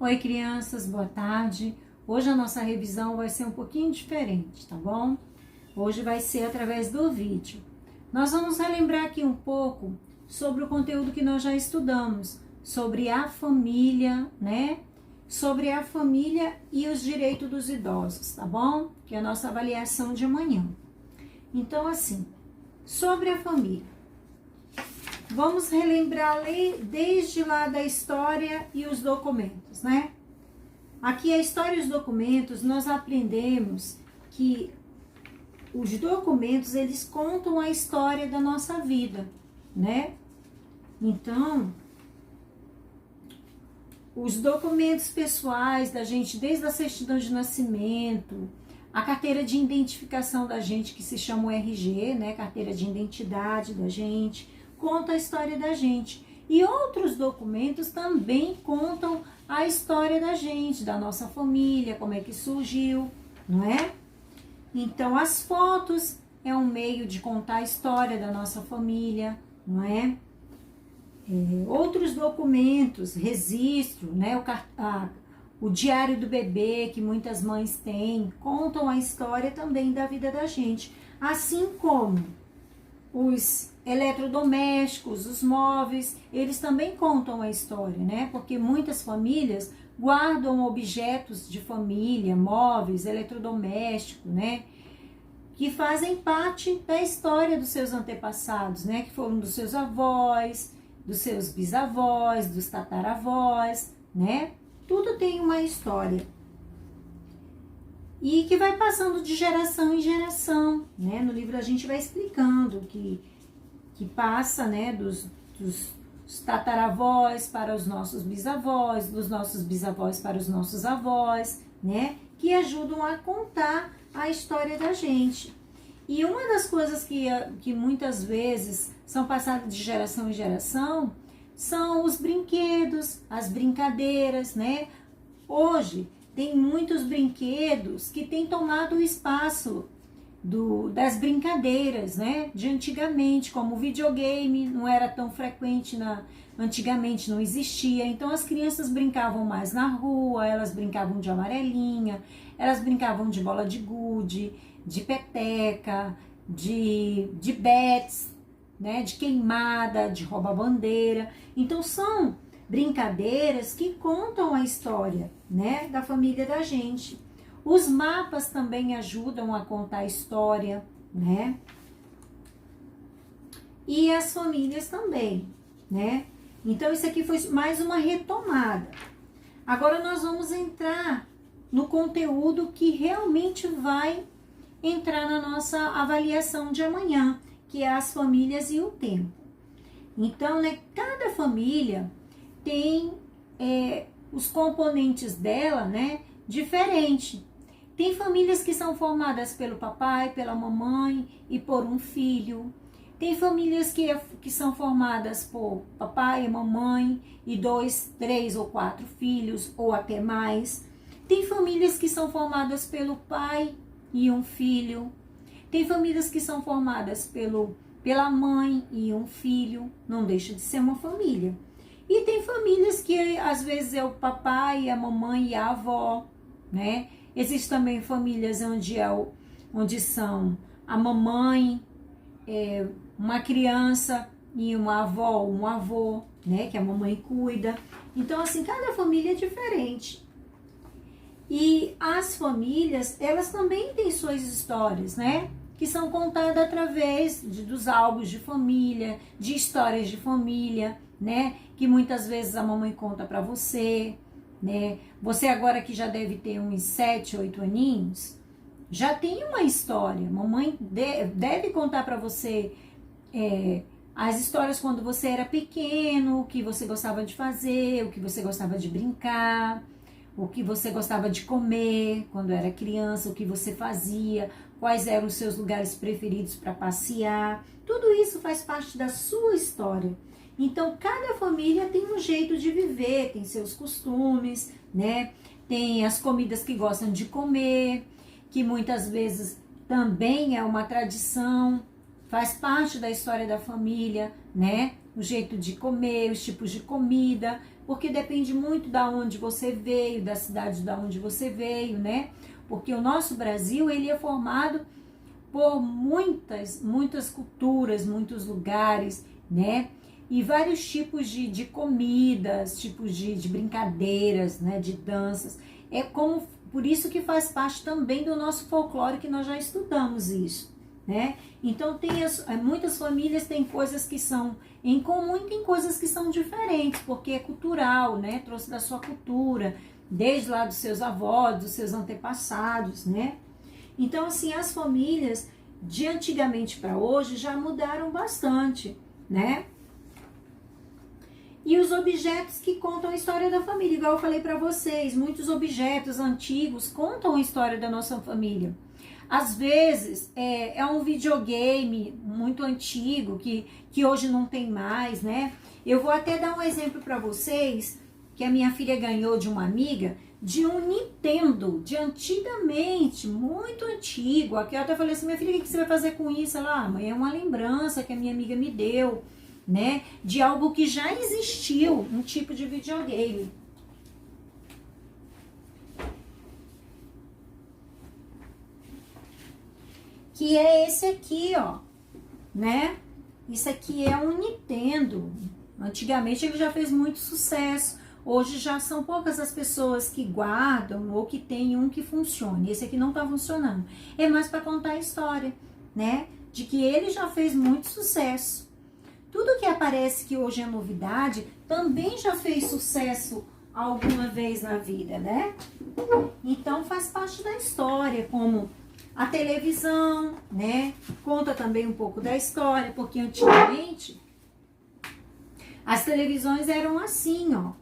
Oi, crianças, boa tarde. Hoje a nossa revisão vai ser um pouquinho diferente, tá bom? Hoje vai ser através do vídeo. Nós vamos relembrar aqui um pouco sobre o conteúdo que nós já estudamos, sobre a família, né? Sobre a família e os direitos dos idosos, tá bom? Que é a nossa avaliação de amanhã. Então, assim, sobre a família. Vamos relembrar desde lá da história e os documentos, né? Aqui a história e os documentos, nós aprendemos que os documentos, eles contam a história da nossa vida, né? Então, os documentos pessoais da gente, desde a certidão de nascimento, a carteira de identificação da gente, que se chama o RG, né? Carteira de identidade da gente, conta a história da gente. E outros documentos também contam a história da gente, da nossa família, como é que surgiu, não é? Então, as fotos é um meio de contar a história da nossa família, não é? Outros documentos, registro, né? O diário do bebê, que muitas mães têm, contam a história também da vida da gente. Assim como os eletrodomésticos, os móveis, eles também contam a história, né? Porque muitas famílias guardam objetos de família, móveis, eletrodomésticos, né? Que fazem parte da história dos seus antepassados, né? Que foram dos seus avós, dos seus bisavós, dos tataravós, né? Tudo tem uma história. E que vai passando de geração em geração, né? No livro a gente vai explicando que passa, né, dos tataravós para os nossos bisavós, dos nossos bisavós para os nossos avós, né? Que ajudam a contar a história da gente. E uma das coisas que muitas vezes são passadas de geração em geração são os brinquedos, as brincadeiras, né? Hoje tem muitos brinquedos que têm tomado o espaço das brincadeiras, né? De antigamente, como o videogame não era tão frequente, antigamente não existia, então as crianças brincavam mais na rua, elas brincavam de amarelinha, elas brincavam de bola de gude, de peteca, de bets, né? De queimada, de rouba-bandeira. Então são brincadeiras que contam a história, né? Da família da gente. Os mapas também ajudam a contar a história, né? E as famílias também, né? Então, isso aqui foi mais uma retomada. Agora, nós vamos entrar no conteúdo que realmente vai entrar na nossa avaliação de amanhã, que é as famílias e o tempo. Então, né, cada família tem os componentes dela, né, diferente. Tem famílias que são formadas pelo papai, pela mamãe e por um filho. Tem famílias que são formadas por papai e mamãe e 2, 3 ou 4 filhos, ou até mais. Tem famílias que são formadas pelo pai e um filho. Tem famílias que são formadas pela mãe e um filho. Não deixa de ser uma família. E tem famílias que às vezes é o papai, a mamãe e a avó, né? Existem também famílias onde são a mamãe, uma criança e uma avó, um avô, né? Que a mamãe cuida. Então, assim, cada família é diferente. E as famílias, elas também têm suas histórias, né? Que são contadas através dos álbuns de família, de histórias de família, né? Que muitas vezes a mamãe conta para você, né? Você agora que já deve ter uns 7, 8 aninhos, já tem uma história. Mamãe deve contar para você as histórias quando você era pequeno, o que você gostava de fazer, o que você gostava de brincar, o que você gostava de comer quando era criança, o que você fazia, quais eram os seus lugares preferidos para passear. Tudo isso faz parte da sua história. Então, cada família tem um jeito de viver, tem seus costumes, né? Tem as comidas que gostam de comer, que muitas vezes também é uma tradição faz parte da história da família, né? O jeito de comer, os tipos de comida, porque depende muito da onde você veio, da cidade da onde você veio, né? Porque o nosso Brasil, ele é formado por muitas culturas, muitos lugares, né? E vários tipos de comidas, tipos de brincadeiras, né? De danças. Por isso que faz parte também do nosso folclore, que nós já estudamos isso, né? Então, muitas famílias têm coisas que são em comum e tem coisas que são diferentes, porque é cultural, né? Trouxe da sua cultura, desde lá dos seus avós, dos seus antepassados, né? Então, assim, as famílias de antigamente para hoje já mudaram bastante, né? E os objetos que contam a história da família, igual eu falei para vocês, muitos objetos antigos contam a história da nossa família. Às vezes é um videogame muito antigo que hoje não tem mais, né? Eu vou até dar um exemplo para vocês que a minha filha ganhou de uma amiga, de um Nintendo, de antigamente, muito antigo. Aqui eu até falei assim, minha filha, o que você vai fazer com isso? Ela, mãe, é uma lembrança que a minha amiga me deu, né? De algo que já existiu, um tipo de videogame. Que é esse aqui, ó, né? Isso aqui é um Nintendo. Antigamente ele já fez muito sucesso. Hoje já são poucas as pessoas que guardam ou que tem um que funcione. Esse aqui não tá funcionando. É mais para contar a história, né? De que ele já fez muito sucesso. Tudo que aparece que hoje é novidade também já fez sucesso alguma vez na vida, né? Então faz parte da história, como a televisão, né? Conta também um pouco da história, porque antigamente as televisões eram assim, ó.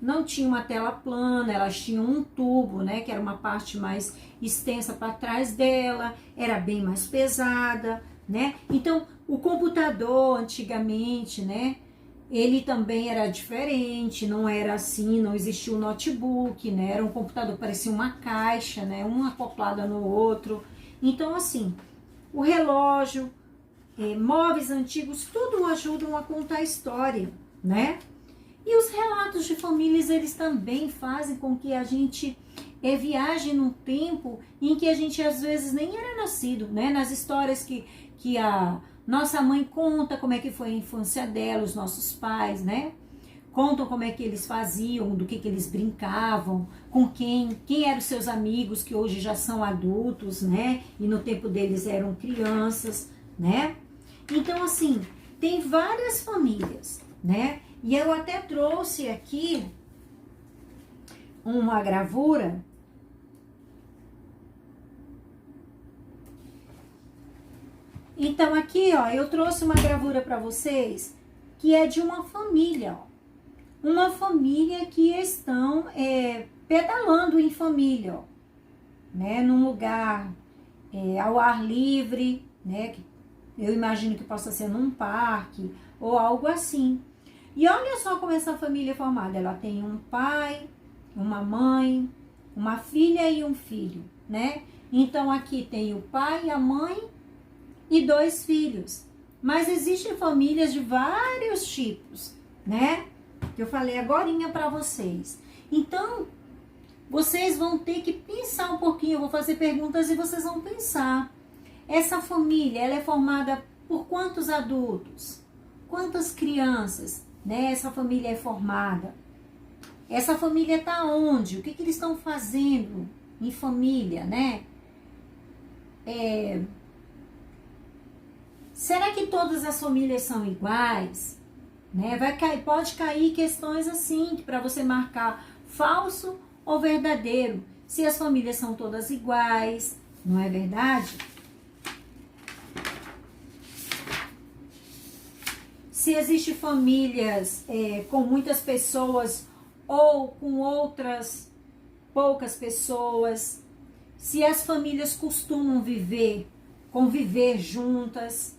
Não tinha uma tela plana, elas tinham um tubo, né? Que era uma parte mais extensa para trás dela, era bem mais pesada, né? Então, o computador antigamente, né? Ele também era diferente, não era assim, não existia o notebook, né? Era um computador, parecia uma caixa, né? Uma acoplada no outro. Então, assim, o relógio, móveis antigos, tudo ajudam a contar a história, né? E os relatos de famílias, eles também fazem com que a gente viaje num tempo em que a gente às vezes nem era nascido, né? Nas histórias que a nossa mãe conta como é que foi a infância dela, os nossos pais, né? Contam como é que eles faziam, do que eles brincavam, com quem eram seus amigos que hoje já são adultos, né? E no tempo deles eram crianças, né? Então, assim, tem várias famílias, né? E eu até trouxe aqui uma gravura. Então, aqui, ó, eu trouxe uma gravura para vocês que é de uma família, ó. Uma família que estão pedalando em família, ó, né? Num lugar ao ar livre, né? Eu imagino que possa ser num parque ou algo assim. E olha só como essa família é formada. Ela tem um pai, uma mãe, uma filha e um filho, né? Então aqui tem o pai, a mãe e 2 filhos. Mas existem famílias de vários tipos, né? Que eu falei agorinha para vocês. Então, vocês vão ter que pensar um pouquinho. Eu vou fazer perguntas e vocês vão pensar. Essa família, ela é formada por quantos adultos? Quantas crianças? Né? Essa família é formada. Essa família está onde? O que eles estão fazendo em família, né? Será que todas as famílias são iguais? Né? Pode cair questões assim, para você marcar falso ou verdadeiro. Se as famílias são todas iguais, não é verdade? Se existem famílias com muitas pessoas ou com outras poucas pessoas. Se as famílias costumam conviver juntas.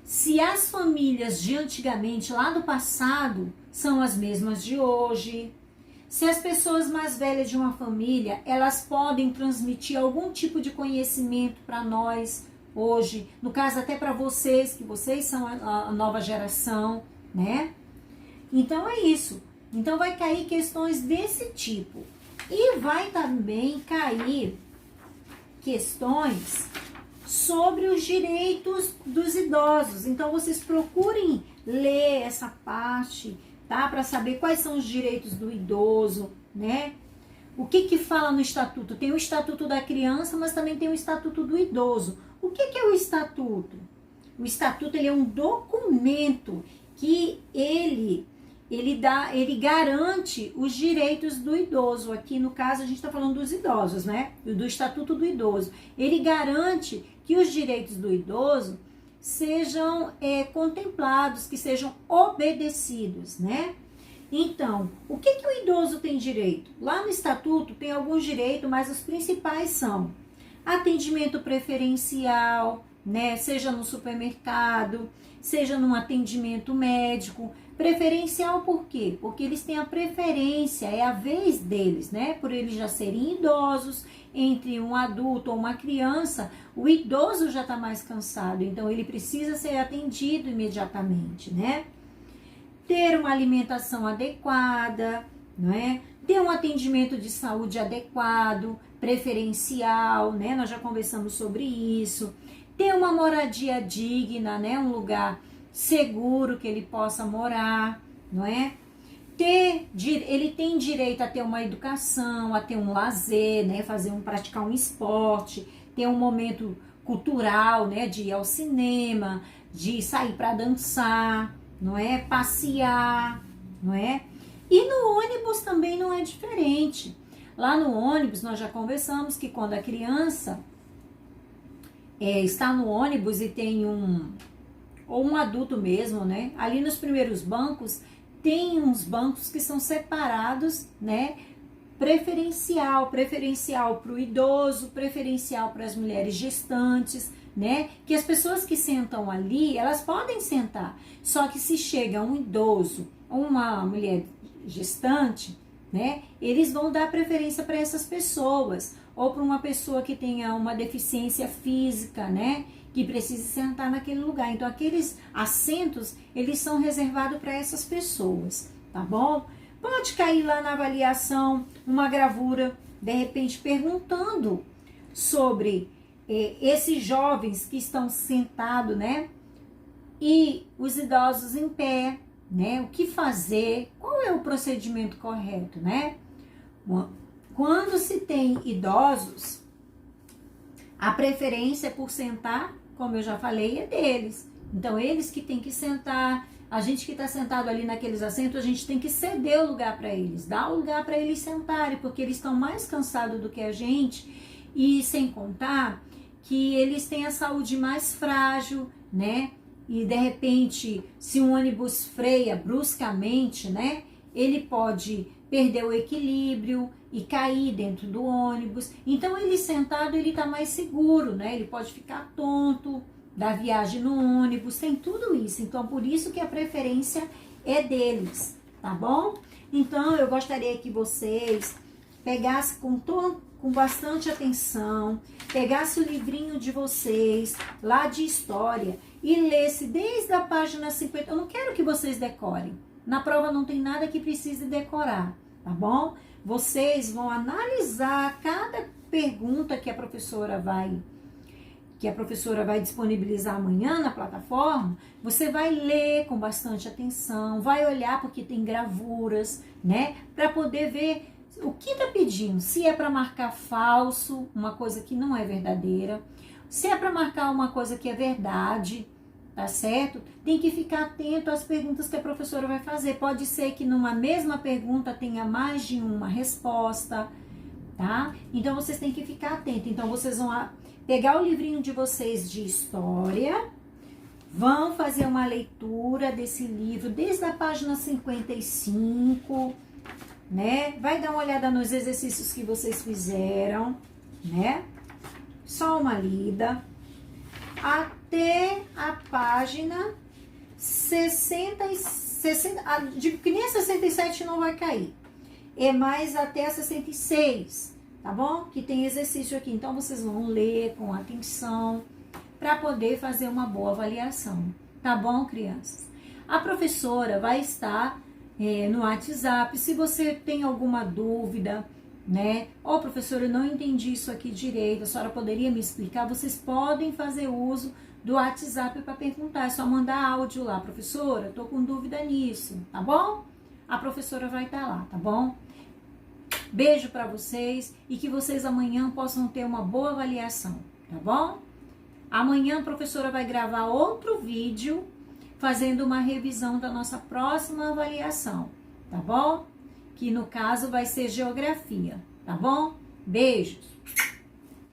Se as famílias de antigamente, lá do passado, são as mesmas de hoje. Se as pessoas mais velhas de uma família, elas podem transmitir algum tipo de conhecimento para nós hoje, no caso até para vocês, que vocês são a nova geração, né? Então é isso. Então vai cair questões desse tipo. E vai também cair questões sobre os direitos dos idosos. Então vocês procurem ler essa parte, tá? Para saber quais são os direitos do idoso, né? O que fala no estatuto? Tem o estatuto da criança, mas também tem o estatuto do idoso. O que é o estatuto? O estatuto ele é um documento que ele garante os direitos do idoso. Aqui no caso a gente está falando dos idosos, né? Do estatuto do idoso. Ele garante que os direitos do idoso sejam contemplados, que sejam obedecidos, né? Então, o que o idoso tem direito? Lá no estatuto tem alguns direitos, mas os principais são atendimento preferencial, né? Seja no supermercado, seja num atendimento médico. Preferencial por quê? Porque eles têm a preferência, é a vez deles, né? Por eles já serem idosos, entre um adulto ou uma criança, o idoso já está mais cansado, então ele precisa ser atendido imediatamente, né? Ter uma alimentação adequada, não é? Ter um atendimento de saúde adequado, preferencial, né? Nós já conversamos sobre isso. Ter uma moradia digna, né? Um lugar seguro que ele possa morar, não é? Ele tem direito a ter uma educação, a ter um lazer, né? Praticar um esporte, ter um momento cultural, né? De ir ao cinema, de sair para dançar, não é? Passear, não é? E no ônibus também não é diferente. Lá no ônibus nós já conversamos que quando a criança está no ônibus e tem ou um adulto mesmo, né? Ali nos primeiros bancos tem uns bancos que são separados, né? Preferencial para o idoso, preferencial para as mulheres gestantes, né? Que as pessoas que sentam ali, elas podem sentar. Só que se chega um idoso ou uma mulher gestante, né? Eles vão dar preferência para essas pessoas. Ou para uma pessoa que tenha uma deficiência física, né? Que precise sentar naquele lugar. Então, aqueles assentos, eles são reservados para essas pessoas, tá bom? Pode cair lá na avaliação uma gravura, de repente, perguntando sobre esses jovens que estão sentados, né? E os idosos em pé, né? O que fazer? Qual é o procedimento correto, né? Quando se tem idosos, a preferência por sentar, como eu já falei, é deles. Então, eles que têm que sentar. A gente que está sentado ali naqueles assentos, a gente tem que ceder o lugar para eles, dar o lugar para eles sentarem, porque eles estão mais cansados do que a gente, e sem contar que eles têm a saúde mais frágil, né? E de repente, se um ônibus freia bruscamente, né? Ele pode perder o equilíbrio e cair dentro do ônibus. Então, ele sentado, ele está mais seguro, né? Ele pode ficar tonto da viagem no ônibus, tem tudo isso. Então, por isso que a preferência é deles, tá bom? Então, eu gostaria que vocês pegassem com bastante atenção, pegassem o livrinho de vocês, lá de história, e lessem desde a página 50. Eu não quero que vocês decorem. Na prova não tem nada que precise decorar, tá bom? Vocês vão analisar cada pergunta que a professora vai disponibilizar amanhã na plataforma. Você vai ler com bastante atenção, vai olhar porque tem gravuras, né? Para poder ver o que está pedindo. Se é para marcar falso, uma coisa que não é verdadeira. Se é para marcar uma coisa que é verdade, tá certo? Tem que ficar atento às perguntas que a professora vai fazer. Pode ser que numa mesma pergunta tenha mais de uma resposta, tá? Então, vocês têm que ficar atentos. Então, vocês vão pegar o livrinho de vocês de história, vão fazer uma leitura desse livro desde a página 55, né? Vai dar uma olhada nos exercícios que vocês fizeram, né? Só uma lida. Até a página 60, digo que nem a 67 não vai cair. É mais até a 66, tá bom? Que tem exercício aqui. Então, vocês vão ler com atenção, para poder fazer uma boa avaliação. Tá bom, crianças? A professora vai estar no WhatsApp. Se você tem alguma dúvida, né? Ó, professora, eu não entendi isso aqui direito, a senhora poderia me explicar? Vocês podem fazer uso do WhatsApp para perguntar. É só mandar áudio lá, professora, tô com dúvida nisso, tá bom? A professora vai estar lá, tá bom? Beijo para vocês e que vocês amanhã possam ter uma boa avaliação, tá bom? Amanhã a professora vai gravar outro vídeo fazendo uma revisão da nossa próxima avaliação, tá bom? Que no caso vai ser geografia, tá bom? Beijos!